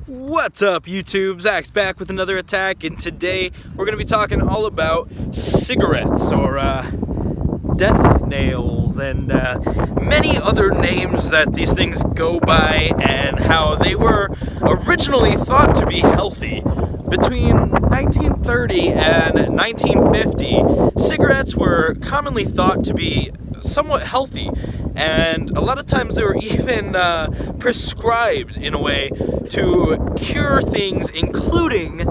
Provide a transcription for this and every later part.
What's up, YouTube? Zach's back with another attack, and today we're going to be talking all about cigarettes, or death nails, and many other names that these things go by, and how they were originally thought to be healthy. Between 1930 and 1950, cigarettes were commonly thought to be somewhat healthy, and a lot of times they were even prescribed in a way to cure things, including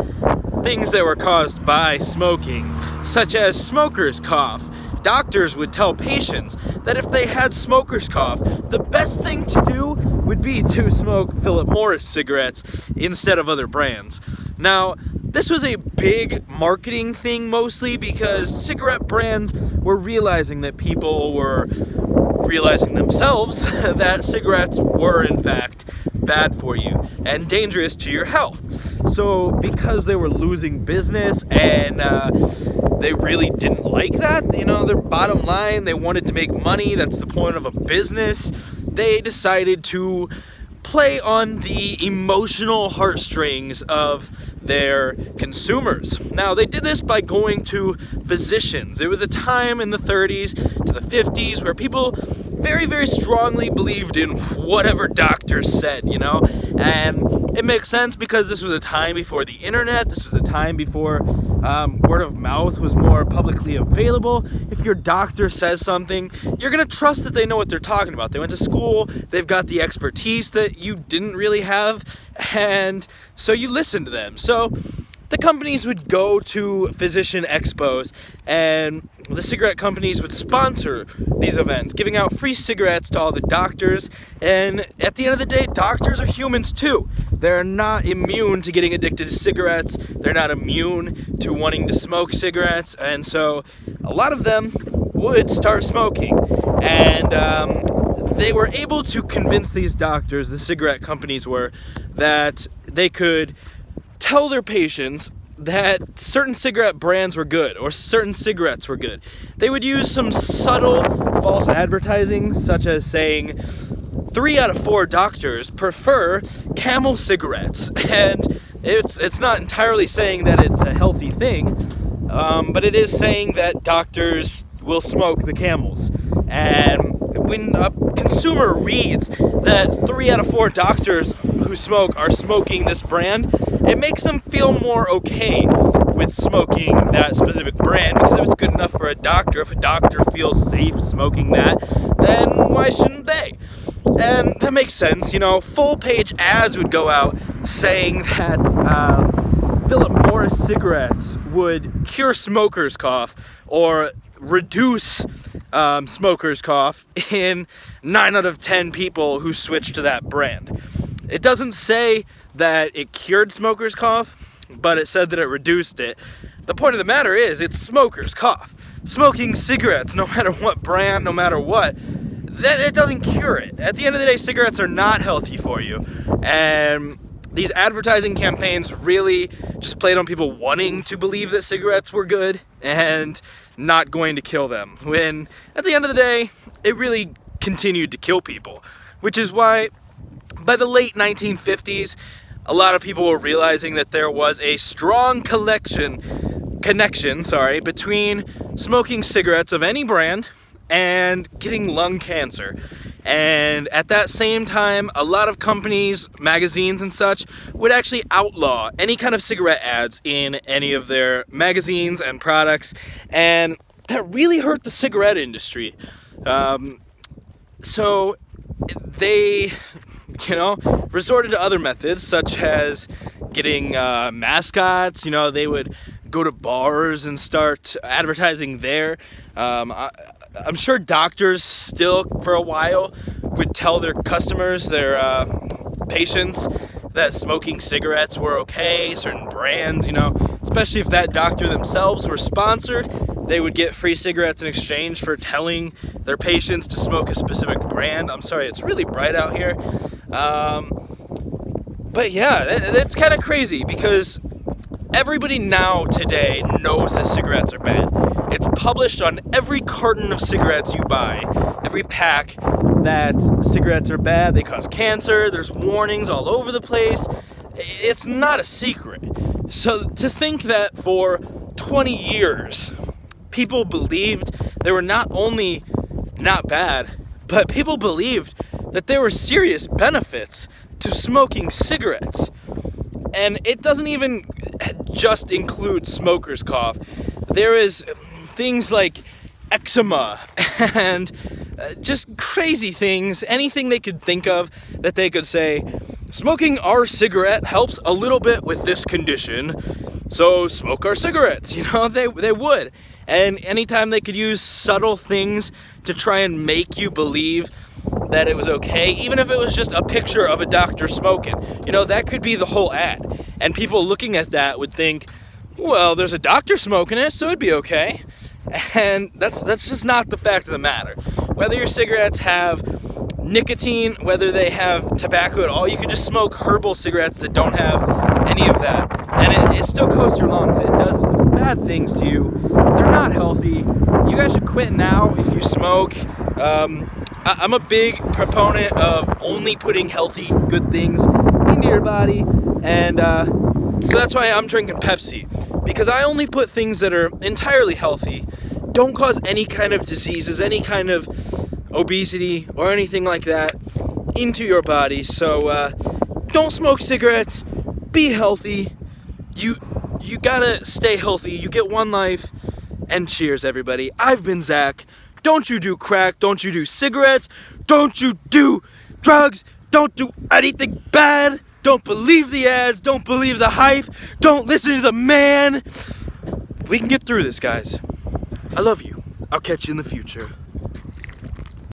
things that were caused by smoking, such as smoker's cough. Doctors would tell patients that if they had smoker's cough, the best thing to do would be to smoke Philip Morris cigarettes instead of other brands. Now, this was a big marketing thing mostly because cigarette brands were realizing that people were realizing themselves that cigarettes were in fact bad for you and dangerous to your health. So because they were losing business and they really didn't like that, you know, their bottom line, they wanted to make money, that's the point of a business, they decided to play on the emotional heartstrings of their consumers. Now, they did this by going to physicians. It was a time in the 30s to the 50s where people very, very strongly believed in whatever doctors said, you know? And it makes sense because this was a time before the internet, this was a time before word of mouth was more publicly available. If your doctor says something, you're gonna trust that they know what they're talking about. They went to school, they've got the expertise that you didn't really have, and so you listen to them. So the companies would go to physician expos, and the cigarette companies would sponsor these events, giving out free cigarettes to all the doctors. And at the end of the day, doctors are humans too. They're not immune to getting addicted to cigarettes. They're not immune to wanting to smoke cigarettes. And so a lot of them would start smoking. And they were able to convince these doctors, the cigarette companies were, that they could tell their patients that certain cigarette brands were good or certain cigarettes were good. They would use some subtle false advertising, such as saying 3 out of 4 doctors prefer Camel cigarettes, and it's not entirely saying that it's a healthy thing, but it is saying that doctors will smoke the Camels. And when a consumer reads that 3 out of 4 doctors who smoke are smoking this brand, it makes them feel more okay with smoking that specific brand, because if it's good enough for a doctor, if a doctor feels safe smoking that, then why shouldn't they? And that makes sense, you know, full-page ads would go out saying that Philip Morris cigarettes would cure smoker's cough or reduce smoker's cough in 9 out of 10 people who switched to that brand. It doesn't say that it cured smoker's cough, but it said that it reduced it. The point of the matter is, it's smoker's cough. Smoking cigarettes, no matter what brand, no matter what, it doesn't cure it. At the end of the day, cigarettes are not healthy for you. And these advertising campaigns really just played on people wanting to believe that cigarettes were good and not going to kill them, when at the end of the day, it really continued to kill people. Which is why by the late 1950s, a lot of people were realizing that there was a strong connection between smoking cigarettes of any brand and getting lung cancer. And at that same time, a lot of companies, magazines and such, would actually outlaw any kind of cigarette ads in any of their magazines and products, and that really hurt the cigarette industry. So they, you know, resorted to other methods, such as getting mascots. You know, they would go to bars and start advertising there. I'm sure doctors still, for a while, would tell their customers, their patients, that smoking cigarettes were okay, certain brands, you know, especially if that doctor themselves were sponsored, they would get free cigarettes in exchange for telling their patients to smoke a specific brand. I'm sorry, it's really bright out here. But yeah, it's kind of crazy because everybody now today knows that cigarettes are bad. It's published on every carton of cigarettes you buy, every pack, that cigarettes are bad, they cause cancer, there's warnings all over the place, it's not a secret. So to think that for 20 years, people believed they were not only not bad, but people believed that there were serious benefits to smoking cigarettes. And it doesn't even just include smoker's cough. There is things like eczema and just crazy things, anything they could think of that they could say, smoking our cigarette helps a little bit with this condition, so smoke our cigarettes, you know, they would. And anytime they could use subtle things to try and make you believe that it was okay, even if it was just a picture of a doctor smoking, you know, that could be the whole ad. And people looking at that would think, well, there's a doctor smoking it, so it'd be okay. And that's just not the fact of the matter. Whether your cigarettes have nicotine, whether they have tobacco at all, you can just smoke herbal cigarettes that don't have any of that, and it still coats your lungs. It does bad things to you. They're not healthy. You guys should quit now if you smoke. I'm a big proponent of only putting healthy, good things into your body, and so that's why I'm drinking Pepsi, because I only put things that are entirely healthy, don't cause any kind of diseases, any kind of obesity or anything like that into your body. So don't smoke cigarettes, be healthy. You gotta stay healthy. You get one life, and cheers, everybody. I've been Zach. Don't you do crack, don't you do cigarettes, don't you do drugs, don't do anything bad, don't believe the ads, don't believe the hype, don't listen to the man. We can get through this, guys. I love you. I'll catch you in the future.